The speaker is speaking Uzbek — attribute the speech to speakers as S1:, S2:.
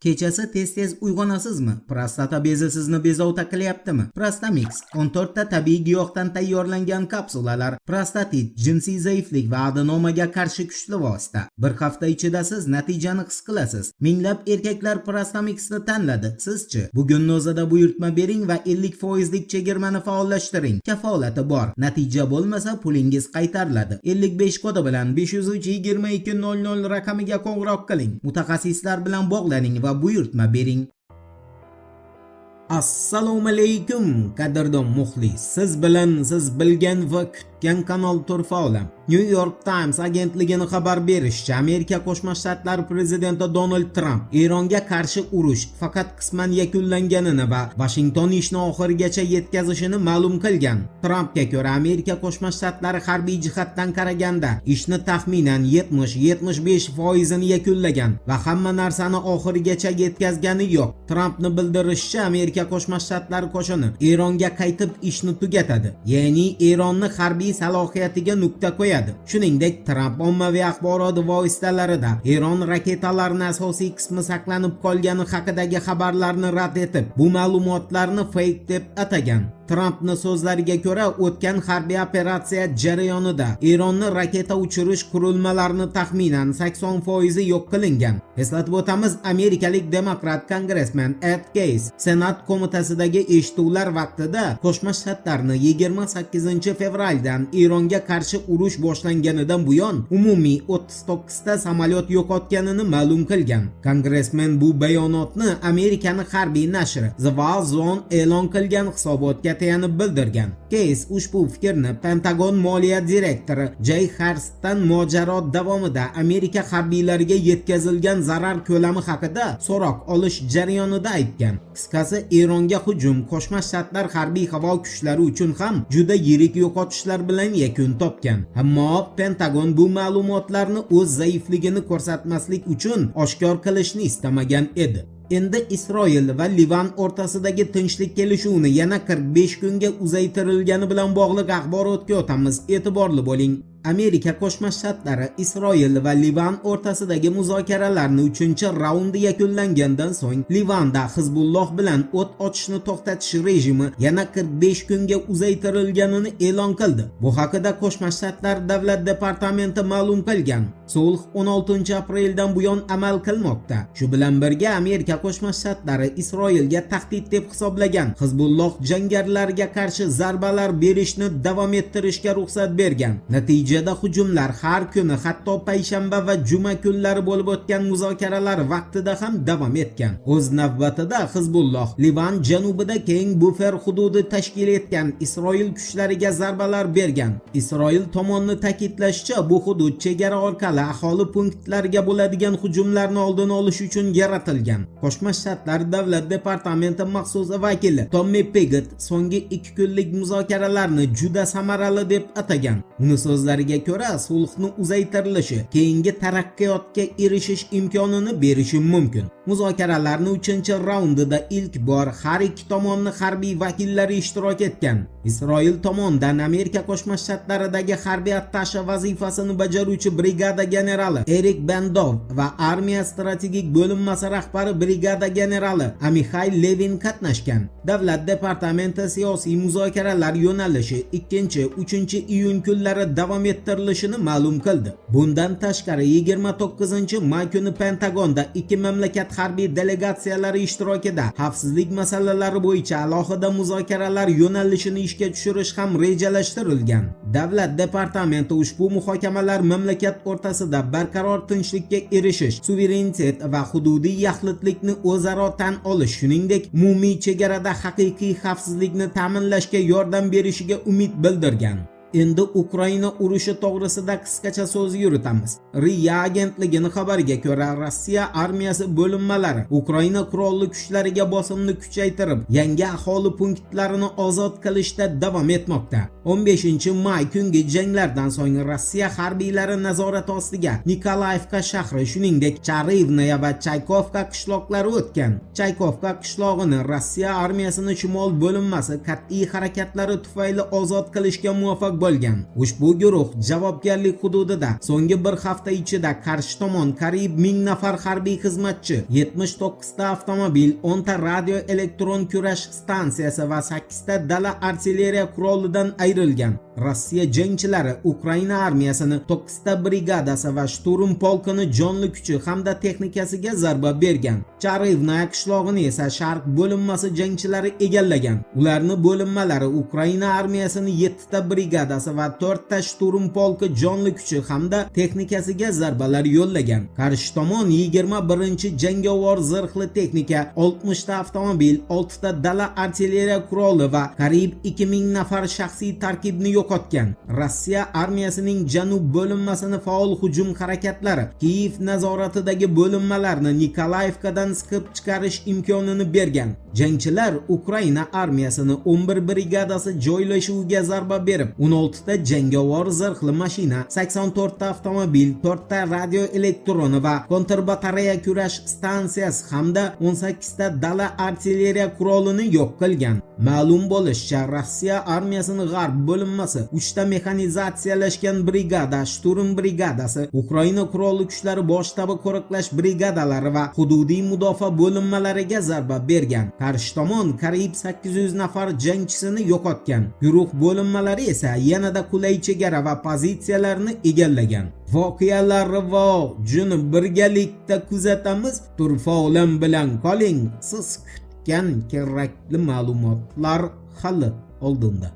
S1: Kechasi tez-tez uyg'onasizmi? Prostata bezi sizni bezovta qilyaptimi? Prostamix 14 ta tabiiy giyohdan tayyorlangan kapsulalar prostatit, jinsiy zaiflik va adenomaga qarshi kuchli vosita. Bir hafta ichida siz natijani his qilasiz. Minglab erkaklar Prostamixni tanladi. Sizchi? Bugunning o'zida buyurtma bering va 50% lik chegirmani faollashtiring. Kafolati bor. Natija bo'lmasa pulingiz qaytariladi. 55 kodi bilan 503 2200 raqamiga qo'ng'iroq qiling. Mutaxassislar bilan bog'laning va buyurtma bering. Assalomu alaykum qadrdon muxlis. Siz bilan siz bilgan va kutgan kanal Turfa olam. New York Times agentligining xabar berishicha, Amerika Qo'shma Shtatlari prezidenti Donald Trump Eronga qarshi urush faqat qisman yakunlanganini va Washington ishni oxirigacha yetkazishini ma'lum qilgan. Trumpga ko'ra, Amerika Qo'shma Shtatlari harbiy jihatdan qaraganda ishni taxminan 70-75% ni yakunlagan va hamma narsani oxirigacha yetkazgani yo'q. Trumpning bildirishicha, Amerika Qo'shma Shtatlari qo'shini Eronga qaytib ishni tugatadi, ya'ni Eronni harbiy salohiyatiga nuqta qo'yadi. Shuningdek, Trump ommaviy axborot vositalarida Eron raketalarini asosiy qismi saqlanib qolgani haqidagi xabarlarni rad etib, bu ma'lumotlarni fake deb atagan. Trumpning so'zlariga ko'ra, o'tgan harbiy operatsiya jarayonida Eronni raketa uchirish qurilmalarini taxminan 80% yo'q qilingan. Eslatib o'tamiz, amerikalik demokrat kongressmen Ed Case Senat qo'mitasidagi eshituvlar vaqtida Qo'shma Shtatlarni 28 fevraldan Eronga qarshi urush boshlanganidan buyon umumiy 39 ta samolyot yo'qotganini ma'lum qilgan. Kongressmen bu bayonotni Amerikaning harbiy nashri The War Zone e'lon qilgan hisobotga tayanib bildirgan. Case ushbu fikrni Pentagon moliya direktori Jay Harstdan mojaro davomida Amerika harbiylariga yetkazilgan zarar ko'lami haqida so'roq olish jarayonida aytgan. Qisqasi, Eronga hujum Qo'shma Shtatlar harbiy havo kuchlari uchun ham juda yirik yo'qotishlar bilan yakun topgan. Ammo Pentagon bu ma'lumotlarni o'z zaifligini ko'rsatmaslik uchun oshkor qilishni istamagan edi. Endi Isroil va Livan o'rtasidagi tinchlik kelishuvini yana 45 kunga uzaytirilgani bilan bog'liq axborotga o'tamiz. E'tiborli bo'ling. Amerika Qo'shma Shtatlari Isroil va Livan o'rtasidagi muzokaralarni 3-raundi yakunlangandan so'ng Livanda Hizbulloh bilan o't ochishni to'xtatish rejimi yana 45 kunga uzaytirilganini e'lon qildi. Bu haqida Qo'shma Shtatlar Davlat departamenti ma'lum qilgan. Sulh 16 apreldan buyon amal qilmoqda. Shu bilan birga Amerika Qo'shma Shtatlari Isroilga tahdid deb hisoblagan Hizbulloh jangarilarga qarshi zarbalar berishni davom ettirishga ruxsat bergan. Natijada hujumlar har kuni, hatto payshanba va juma kunlari bo'lib o'tgan muzokaralar vaqtida ham davom etgan. O'z navbatida Hizbulloh Livan janubida keng bufer hududi tashkil etgan Isroil kuchlariga zarbalar bergan. Isroil tomoni ta'kidlashicha, bu hudud chegara orqali aholi punktlariga bo'ladigan hujumlarni oldini olish uchun yaratilgan. Qo'shma Shtatlar Davlat departamenti maxsus vakili Tommy Pigott so'nggi 2 kunlik muzokaralarni juda samarali deb atagan. Uning so'zlariga ko'ra, sulhni uzaytirilishi keyingi taraqqiyotga erishish imkonini berishi mumkin. Muzokaralarning 3-raundida ilk bor har ikki tomonning harbiy vakillari ishtirok etgan. Isroil tomonidan Amerika Qo'shma Shtatlaridagi harbiy attashi vazifasini bajaruvchi brigada generali Erik Bendov va armiya strategik bo'linmasi rahbari brigada generali Amihay Levin qatnashgan. Davlat departamenti siyosiy muzokaralar yo'nalishi 2-3 iyun kunlari davom ettirilishini ma'lum qildi. Bundan tashqari 29 may kuni Pentagonda ikki mamlakat harbiy delegatsiyalari ishtirokida xavfsizlik masalalari bo'yicha alohida muzokaralar yo'nalishini ishga tushirish ham rejalashtirilgan. Davlat departamenti ushbu muhokamalar mamlakat o'rtasida barqaror tinchlikka erishish, suverenitet va hududiy yaxlitlikni o'zaro tan olish, shuningdek, umumiy chegarada haqiqiy xavfsizlikni ta'minlashga yordam berishiga umid bildirgan. Endi Ukraina urushi to'g'risida qisqacha so'z yuritamiz. RIA agentligining xabariga ko'ra, Rossiya armiyasi bo'linmalari Ukraina qurolli kuchlariga bosimni kuchaytirib, yangi aholi punktlarini ozod qilishda davom etmoqda. 15 may kungi janglardan so'ng Rossiya harbiylari nazorat ostiga Nikolayevka shahri, shuningdek Charivnaya va Chaykovka qishloqlari o'tgan. Chaykovka qishlog'ini Rossiya armiyasining shimol bo'linmasi qat'iy harakatlari tufayli ozod qilishga muvaffaq bo'lgan. Ushbu guruh javobgarlik hududida so'nggi bir hafta ichida qarshi tomon qariyb 1000 nafar harbiy xizmatchi, 79 ta avtomobil, 10 ta radio elektron kurash stansiyasi va 8 ta dala artilleriya qurolidan ayrilgan. Rossiya jangchilari Ukraina armiyasini 9 ta brigadasi va shturm polkini jonli kuchi hamda texnikasiga zarba bergan. Charivnaya qishlog'ini esa sharq bo'linmasi jangchilari egallagan. Ularning bo'linmalari Ukraina armiyasini 7 ta brigadasi va 4 ta shturm polki jonli kuchi hamda texnikasiga zarbalar yo'llagan. Qarshi tomon 21-jangovar zirhli texnika, 60 ta avtomobil, 6 ta dala artilleriya quroli va qariyb 2000 nafar shaxsiy tarkibni yo'qotgan. Rossiya armiyasining janub bo'linmasini faol hujum harakatlari Kiyev nazoratidagi bo'linmalarni Nikolayevkadan siqib chiqarish imkonini bergan. Jangchilar Ukraina armiyasini 11 brigadasi joylashuviga zarba berib, 16 ta jangovar zirhli mashina, 84 ta avtomobil, 4 ta radio elektroni va kontrbatariya kurash stansiyasi hamda 18 ta dala artilleriya qurolini yo'q qilgan. Ma'lum bo'lishicha, Rossiya armiyasining g'arb bo'linmasi 3 ta mexanizatsiyalashgan brigada, shturm brigadasi, Ukraina qurolli kuchlari bosh shtabi qo'riqlash brigadalari va hududiy mudofaa bo'linmalariga zarba bergan. Qarshi tomon qariyb 800 nafar jangchisini yo'qotgan. Guruh bo'linmalari esa yanada qulay chegara va pozitsiyalarni egallagan. Voqealar rivojini birgalikda kuzatamiz. Turfa olam bilan qoling. Siz kutgan kerakli ma'lumotlar hali oldinda.